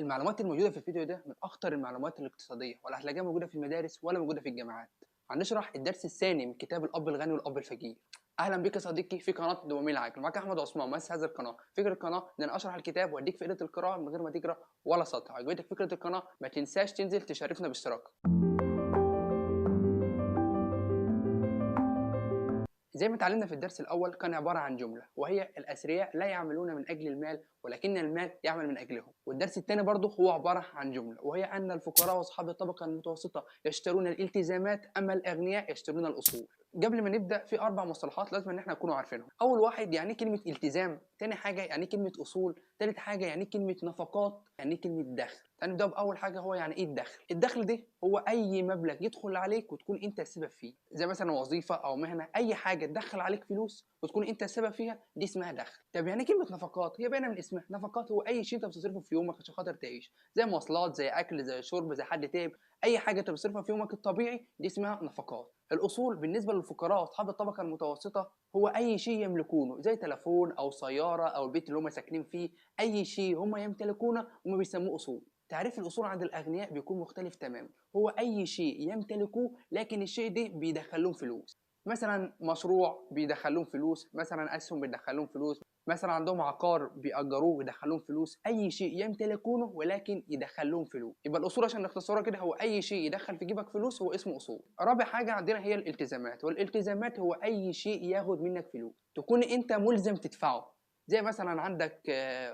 المعلومات الموجودة في الفيديو ده من أخطر المعلومات الاقتصادية ولا هتلاقيها موجودة في المدارس ولا موجودة في الجامعات. هنشرح الدرس الثاني من كتاب الأب الغني والأب الفقير. أهلا بك يا صديقي في قناة دومين العقل، معاك أحمد عثمان مؤسس هذه القناة. فكرة القناة إن أنا أشرح الكتاب وأديك فائدة القراءة من غير ما تقرأ ولا سطر. عجبتك فكرة القناة ما تنساش تنزل تشاركنا باشتراك. زي ما اتعلمنا في الدرس الأول كان عبارة عن جملة وهي الأثرياء لا يعملون من أجل المال ولكن المال يعمل من أجلهم. والدرس الثاني برضه هو عبارة عن جملة وهي أن الفقراء وأصحاب الطبقة المتوسطة يشترون الالتزامات أما الأغنياء يشترون الأصول. قبل ما نبدأ في 4 مصطلحات لازم إن احنا نكونوا عارفينهم. أول واحد يعني كلمة التزام، تاني حاجة يعني كلمة أصول، تالت حاجة يعني كلمة نفقات، يعني كلمة دخل. هنبدأ بأول حاجة هو يعني إيه الدخل؟ الدخل ده هو أي مبلغ يدخل عليك وتكون أنت السبب فيه، زي مثلا وظيفة أو مهنة، أي حاجة تدخل عليك فلوس وتكون أنت السبب فيها دي اسمها دخل. طب يعني كلمة نفقات هي باينة من اسمها، نفقات هو أي شيء أنت بتصرفه في يومك عشان خاطر تعيش، زي مواصلات، زي أكل، زي شرب، زي حد تعب، أي حاجة أنت بتصرفها في يومك الطبيعي دي اسمها نفقات. الأصول بالنسبة للفقراء وأصحاب الطبقة المتوسطة هو أي شيء يملكونه، زي تليفون أو سيارة أو البيت اللي هم ساكنين فيه، أي شيء هم يمتلكونه هم بيسموه أصول. تعريف الأصول عند الأغنياء بيكون مختلف تماما، هو أي شيء يمتلكوه لكن الشيء ده بيدخلهم فلوس، مثلا مشروع بيدخلهم فلوس، مثلا أسهم بيدخلهم فلوس، مثلا عندهم عقار بيأجروه ويدخلهم فلوس، أي شيء يمتلكونه ولكن يدخلهم فلوس. يبقى الأصول عشان نختصرها كده هو أي شيء يدخل في جيبك فلوس هو اسمه أصول. رابع حاجة عندنا هي الالتزامات، والالتزامات هو أي شيء ياخد منك فلوس تكون أنت ملزم تدفعه، زي مثلا عندك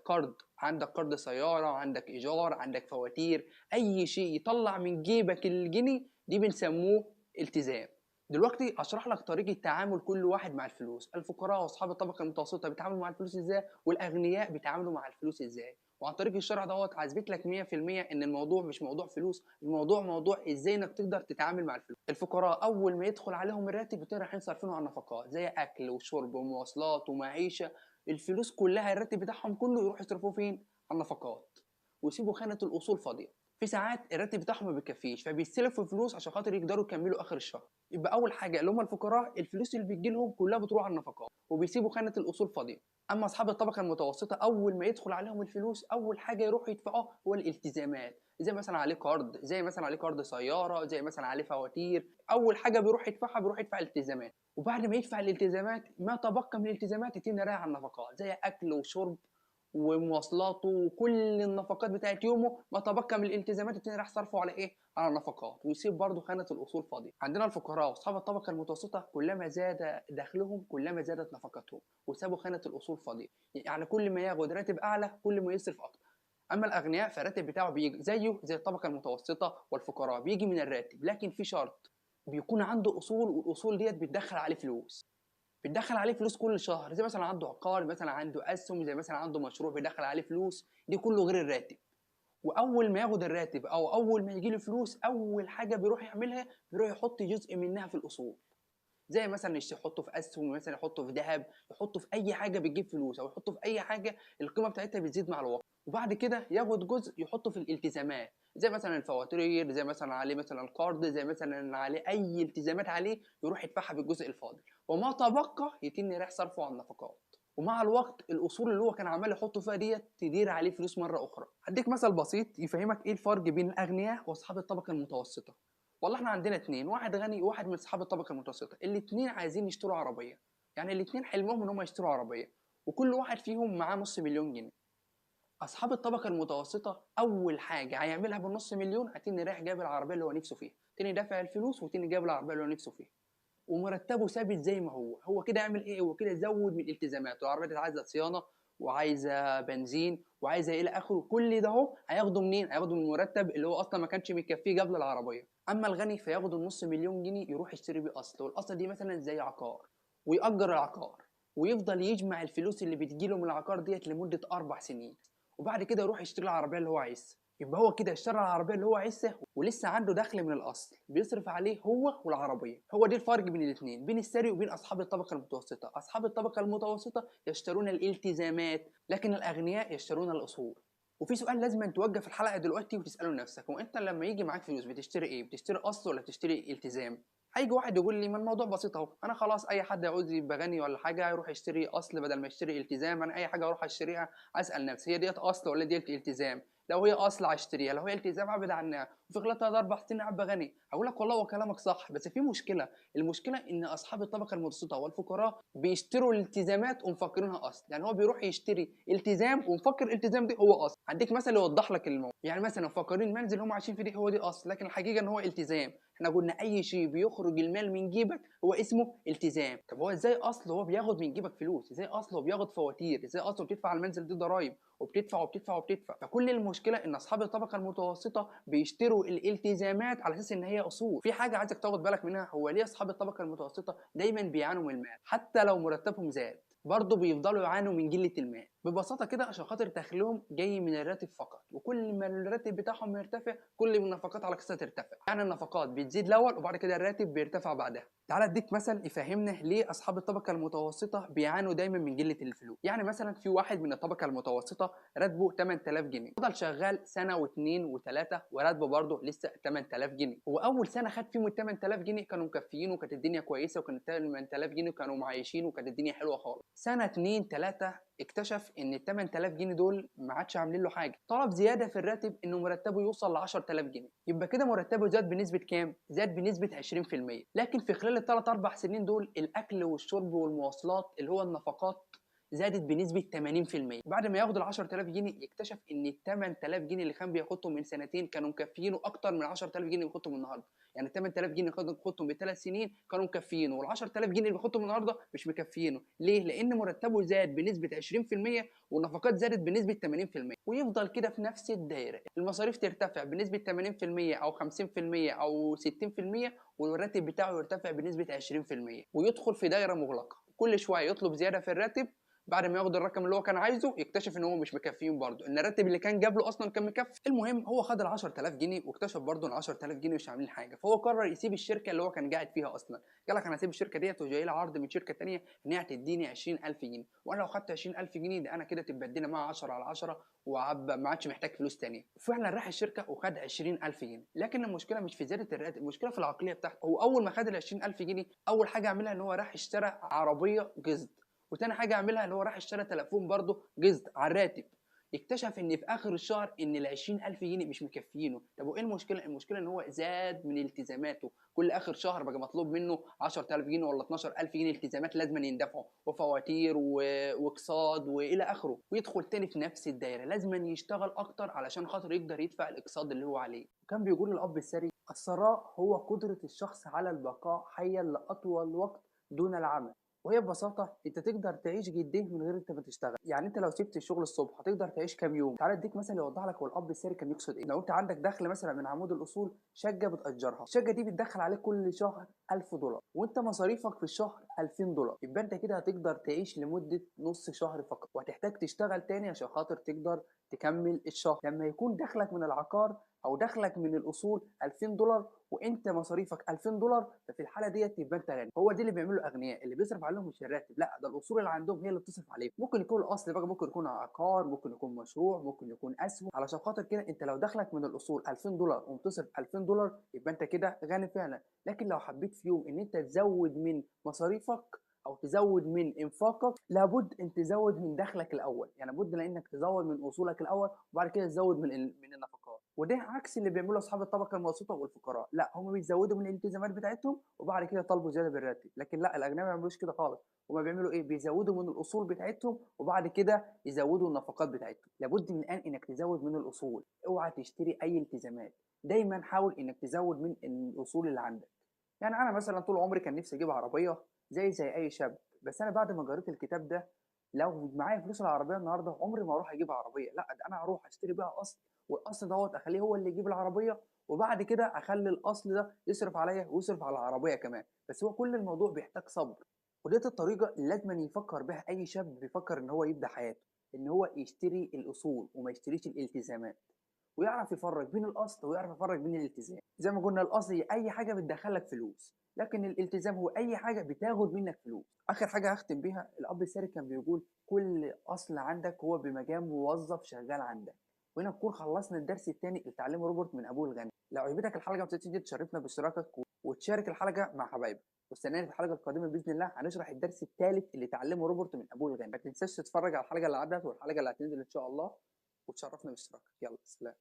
قرض، عندك قرض سيارة، عندك إيجار، عندك فواتير، أي شيء يطلع من جيبك الجنيه دي بنسموه التزام. دلوقتي اشرح لك طريقه تعامل كل واحد مع الفلوس. الفقراء واصحاب الطبقه المتوسطه بيتعاملوا مع الفلوس ازاي والاغنياء بيتعاملوا مع الفلوس ازاي، وعن طريق الشرح دوت هثبت لك 100% ان الموضوع مش موضوع فلوس، الموضوع موضوع ازاي انك تقدر تتعامل مع الفلوس. الفقراء اول ما يدخل عليهم الراتب بتلاقي رايحين صارفينه على نفقات زي اكل وشرب ومواصلات ومعيشه، الفلوس كلها الراتب بتاعهم كله يروح يصرفوه فين؟ على النفقات، ويسيبوا خانه الاصول فاضيه. في ساعات الراتب بتاعهم ما بيكفيش فبيستلفوا فلوس عشان خاطر يقدروا يكملوا اخر الشهر. يبقى اول حاجه اللي هم الفقراء الفلوس اللي بتجي لهم كلها بتروح على النفقات وبيسيبوا خانه الاصول فاضيه. اما اصحاب الطبقه المتوسطه اول ما يدخل عليهم الفلوس اول حاجه يروحوا يدفعوها هو الالتزامات، زي مثلا عليه قرض، زي مثلا عليه قرض سياره، زي مثلا عليه فواتير، اول حاجه بيروح يدفعها بيروح يدفع الالتزامات. وبعد ما يدفع الالتزامات ما تبقى من الالتزامات يتم رايح على النفقات زي اكل وشرب ومواصلاته وكل النفقات بتاعت يومه، ما تبقى من الالتزامات التاني راح صرفه على ايه؟ على النفقات، ويسيب برضه خانه الاصول فاضيه. عندنا الفقراء واصحاب الطبقه المتوسطه كلما زاد دخلهم كلما زادت نفقاتهم وسابوا خانه الاصول فاضيه، يعني كل ما ياخد راتب اعلى كل ما يصرف اكتر. اما الاغنياء فالراتب بتاعه بيجي زيه زي الطبقه المتوسطه والفقراء بيجي من الراتب، لكن في شرط، بيكون عنده اصول والاصول ديت بتدخل عليه فلوس، بتدخل عليه فلوس كل شهر، زي مثلا عنده عقار، مثلا عنده اسهم، زي مثلا عنده مشروع بيدخل عليه فلوس، دي كله غير الراتب. واول ما ياخد الراتب او اول ما يجي له فلوس اول حاجه بيروح يعملها بيروح يحط جزء منها في الاصول، زي مثلا يحطه في اسهم، مثلا يحطه في ذهب، يحطه في اي حاجه بتجيب فلوس او يحطه في اي حاجه القيمه بتاعتها بتزيد مع الوقت. وبعد كده ياخد جزء يحطه في الالتزامات، زي مثلا الفواتير، زي مثلا عليه مثلا قرض، زي مثلا عليه اي التزامات عليه يروح يدفعها بالجزء الفاضل، وما تبقى يتم رايح صرفه على النفقات. ومع الوقت الاصول اللي هو كان عمال يحطه فيها ديت تدير عليه فلوس مره اخرى. هديك مثل بسيط يفهمك ايه الفرق بين الاغنياء واصحاب الطبقه المتوسطه. والله احنا عندنا اتنين، واحد غني وواحد من اصحاب الطبقه المتوسطه، الاتنين عايزين يشتروا عربيه، يعني الاتنين حلمهم ان هم يشتروا عربيه، وكل واحد فيهم معاه نص مليون جنيه. اصحاب الطبقه المتوسطه اول حاجه هيعملها بالنص مليون هتني رايح جايب العربيه اللي هو نفسه فيها، تاني دافع الفلوس وتاني جايب العربيه اللي هو نفسه فيها، ومرتبه ثابت زي ما هو كده يعمل ايه؟ هو كده يزود من الالتزاماته، العربيه دي عايزه صيانه وعايزه بنزين وعايزه الى اخره، كل ده اهو هياخده منين؟ هياخده من المرتب اللي هو اصلا ما كانش مكفيه قبل العربيه. اما الغني فياخد النص مليون جنيه يروح يشتري بيه اصل، والاصل دي مثلا زي عقار، ويأجر العقار ويفضل يجمع الفلوس اللي بتجيله من العقار ديت لمده 4 سنين، وبعد كده يروح يشتري العربيه اللي هو عايزها. يبقى هو كده اشترى العربيه اللي هو عايزها ولسه عنده دخل من الاصل بيصرف عليه هو والعربيه. هو دي الفرق بين الاثنين، بين الثري وبين اصحاب الطبقه المتوسطه. اصحاب الطبقه المتوسطه يشترون الالتزامات لكن الاغنياء يشترون الاصول. وفي سؤال لازم أن توقف الحلقه دلوقتي وتساله لنفسك، هو انت لما يجي معاك فلوس بتشتري ايه؟ بتشتري اصل ولا بتشتري التزام؟ هيجي واحد يقول لي ما الموضوع بسيط اهو، انا خلاص اي حد يعوز يبقى غني ولا حاجه يروح يشتري اصل بدل ما يشتري التزام، انا اي حاجه اروح اشتريها اسال نفسي هي ديت اصل ولا ديت التزام؟ لو هي اصل هاشتريها، لو هي التزام هابعد عنها، وفي خلال 3 4 سنين هابقى غني. هاقول لك والله هو كلامك صح، بس في مشكله، المشكله ان اصحاب الطبقه المتوسطه والفقراء بيشتروا الالتزامات ومفكرينها اصل. يعني هو بيروح يشتري التزام ومفكر الالتزام دي هو اصل. هديك مثل يوضح لك الموضوع. يعني مثلا مفكرين المنزل اللي هم عايشين فيه دي هو دي اصل، لكن الحقيقه ان هو التزام. احنا قلنا اي شيء بيخرج المال من جيبك هو اسمه التزام. طب هو ازاي اصل هو بياخد من جيبك فلوس؟ ازاي اصل هو بياخد فواتير؟ ازاي اصل بتدفع على المنزل دي ضرايب وبتدفع وبتدفع وبتدفع؟ فكل المشكله ان اصحاب الطبقه المتوسطه بيشتروا الالتزامات على اساس ان هي اصول. في حاجه عايزك تاخد بالك منها، هو ليه اصحاب الطبقه المتوسطه دايما بيعانوا من المال حتى لو مرتبهم زاد؟ برضه بيفضلوا يعانوا من قله المال ببساطه كده عشان خاطر دخلهم جاي من الراتب فقط، وكل ما الراتب بتاعهم يرتفع كل ما النفقات على كسها ترتفع. يعني النفقات بتزيد الاول وبعد كده الراتب بيرتفع بعدها. تعال اديك مثل يفهمنا ليه اصحاب الطبقه المتوسطه بيعانوا دايما من قله الفلوس. يعني مثلا في واحد من الطبقه المتوسطه راتبه 8000 جنيه، فضل شغال سنه واثنين وثلاثه وراتبه برضه لسه 8000 جنيه. هو اول سنه خد فيهم ال 8000 جنيه كانوا مكفيين وكانت الدنيا كويسه، وكان ال 8000 جنيه كانوا معايشين وكانت الدنيا حلوه خالص. سنه 2 3 اكتشف ان ال 8000 جنيه دول ما عادش عاملين له حاجه، طلب زياده في الراتب انه مرتبه يوصل ل 10000 جنيه. يبقى كده مرتبه زاد بنسبه كام؟ زاد بنسبه 20%. لكن في خلال الثلاث اربع سنين دول الاكل والشرب والمواصلات اللي هو النفقات زادت بنسبه 80%. بعد ما ياخد ال 10000 جنيه يكتشف ان ال 8000 جنيه اللي كان بياخدهم من سنتين كانوا مكفيينه اكتر من 10000 جنيه اللي بياخدهم النهارده. يعني ال 8000 جنيه اللي بياخدهم بثلاث سنين كانوا مكفيينه، وال 10000 جنيه اللي بياخدهم النهارده مش مكفيينه. ليه؟ لان مرتبه زاد بنسبه 20% والنفقات زادت بنسبه 80%، ويفضل كده في نفس الدايره. المصاريف ترتفع بنسبه 80% او 50% او 60%، والراتب بتاعه يرتفع بنسبه 20%، ويدخل في دايره مغلقه كل شويه يطلب زياده في الراتب. بعد ما ياخد الرقم اللي هو كان عايزه يكتشف ان هو مش مكفيهم برضه، ان الراتب اللي كان جاب له اصلا كان مكفي. المهم هو خد ال 10000 جنيه واكتشف برضه ان 10000 جنيه مش عاملين حاجه، فهو قرر يسيب الشركه اللي هو كان قاعد فيها اصلا. قال لك انا هسيب الشركه ديت وجاي لي عرض من شركه ثانيه ان هي هتديني 20000 جنيه، وانا لو خدت 20000 جنيه ده انا كده تبقى الدنيا معايا 10 على 10 ما عادش محتاج فلوس ثانيه. فعلا راح الشركه وخد 20000 جنيه. لكن المشكله مش في زياده الراتب، المشكله في العقليه بتاعته. هو اول ما خد ال 20000 جنيه اول حاجه عملها ان هو راح اشترى عربيه قسط، وتاني حاجه عملها اللي هو راح اشترى تليفون برضه قسط على الراتب. اكتشف ان في اخر الشهر ان ال 20000 جنيه مش مكفيينه. طب وايه المشكله؟ المشكله ان هو زاد من التزاماته، كل اخر شهر بقى مطلوب منه 10000 جنيه ولا 12000 جنيه التزامات لازم يندفعوا، وفواتير واقساط والى اخره، ويدخل تاني في نفس الدايره، لازم يشتغل اكتر علشان خاطر يقدر يدفع الاقساط اللي هو عليه. وكان بيقول الاب الثري: الثراء هو قدره الشخص على البقاء حيا لاطول وقت دون العمل. وهي ببساطه انت تقدر تعيش قد ايه من غير انت ما تشتغل. يعني انت لو سبت الشغل الصبح هتقدر تعيش كام يوم؟ تعالى اديك مثلا يوضح لك هو الاب السري كان يقصد ايه. لو انت عندك دخل مثلا من عمود الاصول شقه بتاجرها، الشقه دي بتدخل عليك كل شهر 1000 دولار، وانت مصاريفك في الشهر 2000 دولار، يبقى انت كده هتقدر تعيش لمده نص شهر فقط، وهتحتاج تشتغل تاني عشان خاطر تقدر تكمل الشهر. لما يكون دخلك من العقار او دخلك من الاصول 2000 دولار وانت مصاريفك 2000 دولار، ففي الحاله ديت يبقى انت غني. هو دي اللي بيعملوا الاغنياء، اللي بيصرف عليهم مش الراتب، لا ده الاصول اللي عندهم هي اللي بتصرف عليهم. ممكن يكون الاصل بقى، ممكن يكون عقار، ممكن يكون مشروع، ممكن يكون اسهم. علشان خاطر كده انت لو دخلك من الاصول 2000 دولار وبتصرف 2000 دولار يبقى انت كده غني فعلا. لكن لو حبيت في يوم ان انت تزود من مصاريفك او تزود من انفاقك، لابد ان تزود من دخلك الاول. يعني لابد لانك تزود من اصولك الاول وبعد كده تزود من النفقات. وده عكس اللي بيعمله اصحاب الطبقه المتوسطه والفقراء، لا هم بيزودوا من الالتزامات بتاعتهم وبعد كده طالبوا زياده بالراتب. لكن لا، الاغنياء ما بيعملوش كده خالص. هم بيعملوا ايه؟ بيزودوا من الاصول بتاعتهم وبعد كده يزودوا النفقات بتاعتهم. لابد من الان انك تزود من الاصول، اوعى تشتري اي التزامات. دايما حاول انك تزود من الاصول اللي عندك. يعني انا مثلا طول عمري كان نفسي اجيب عربيه زي اي شاب، بس انا بعد ما قريت الكتاب ده لو معايا فلوس العربيه النهارده عمري ما اروح اجيب عربيه، لا ده انا هروح اشتري بقى اصل، والاصل دوت اخليه هو اللي يجيب العربيه، وبعد كده اخلي الاصل ده يصرف عليا ويصرف على العربيه كمان. بس هو كل الموضوع بيحتاج صبر، وديت الطريقه اللي لازم يفكر بها اي شاب بيفكر ان هو يبدا حياته، ان هو يشتري الاصول وما يشتريش الالتزامات، ويعرف يفرق بين الاصل ويعرف يفرق بين الالتزام. زي ما قلنا الاصل هي اي حاجه بتدخلك فلوس، لكن الالتزام هو اي حاجه بتاخد منك فلوس. اخر حاجه هختم بيها، الاب الساري كان بيقول: كل اصل عندك هو بمقام موظف شغال عندك. وهنا نكون خلصنا الدرس الثاني اللي اتعلمه روبرت من ابوه الغني. لو عجبتك الحلقه ما تنساش تشرفنا باشتراكك وتشارك الحلقه مع حبايبك. واستناني في الحلقه القادمه باذن الله هنشرح الدرس الثالث اللي اتعلمه روبرت من ابوه الغني. ما تنساش تتفرج على الحلقه اللي عدت والحلقه اللي هتنزل ان شاء الله. وتشرفنا باشتراكك. يلا سلام.